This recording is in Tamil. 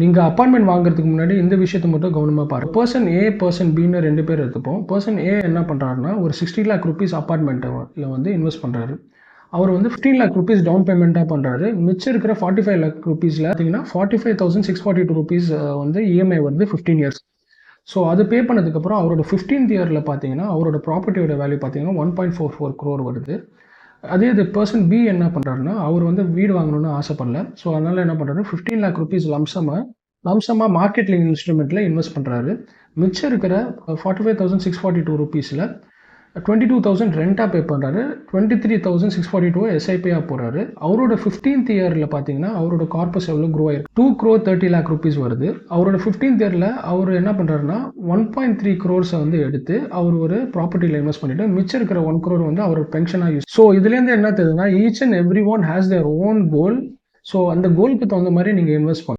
நீங்கள் அப்பார்ட்மெண்ட் வாங்குறதுக்கு முன்னாடி இந்த விஷயத்தை மட்டும் கவனமாக பாருங்கள். பர்சன் ஏ பர்சன் பின்னு 2 பேர் எடுத்துப்போம். பர்சன் ஏ என்ன பண்ணுறாருன்னா ஒரு 60 lakh rupees அப்பார்ட்மெண்ட்டில் வந்து இன்வெஸ்ட் பண்ணுறாரு. அவர் வந்து 15 lakh rupees டவுன் பேமெண்ட்டாக பண்ணுறாரு. மிச்சம் இருக்கிற 45 lakh rupeesல பார்த்தீங்கன்னா 45,642 rupees வந்து இஎம்ஐ வருது 15 years. ஸோ அது பே பண்ணதுக்கப்புறம் அவரோட 15th இயரில் பார்த்தீங்கன்னா அவரோட ப்ராப்பர்ட்டியோட வேல்யூ பார்த்தீங்கன்னா 1.44 crore வருது. அதே இது பர்சன் பி என்ன பண்ணுறாருன்னா அவர் வந்து வீடு வாங்கணும்னு ஆசைப்படல. ஸோ அதனால் என்ன பண்ணுறாரு 15 lakh rupees லம்சமாக மார்க்கெட்டில் இன்ஸ்ட்ருமெண்ட்டில் இன்வெஸ்ட் பண்ணுறாரு. மிச்சம் இருக்கிற 45,642 rupeesல 22,000 ரெண்டாக பே பண்ணுறாரு. 23,642 எஸ்ஐபியாக போகிறாரு. அவரோட 15th இயரில் பார்த்தீங்கன்னா அவரோட கார்பஸ் எவ்வளோ க்ரோ ஆயிருக்கு 2,30 lakh rupees வருது. அவரோட 15th இயரில் அவர் என்ன பண்ணுறாருன்னா 1.3 crores வந்து எடுத்து அவர் ஒரு ப்ராப்பர்ட்டியில் இன்வெஸ்ட் பண்ணிவிட்டு மிச்சம் இருக்கிற 1 crore வந்து அவர் பென்ஷனாக யூஸ். ஸோ இதுலேருந்து என்ன தெரியுதுன்னா each and every one has their own goal. So அந்த கோலுக்கு தகுந்த மாதிரி நீங்கள் இன்வெஸ்ட் பண்ணணும்.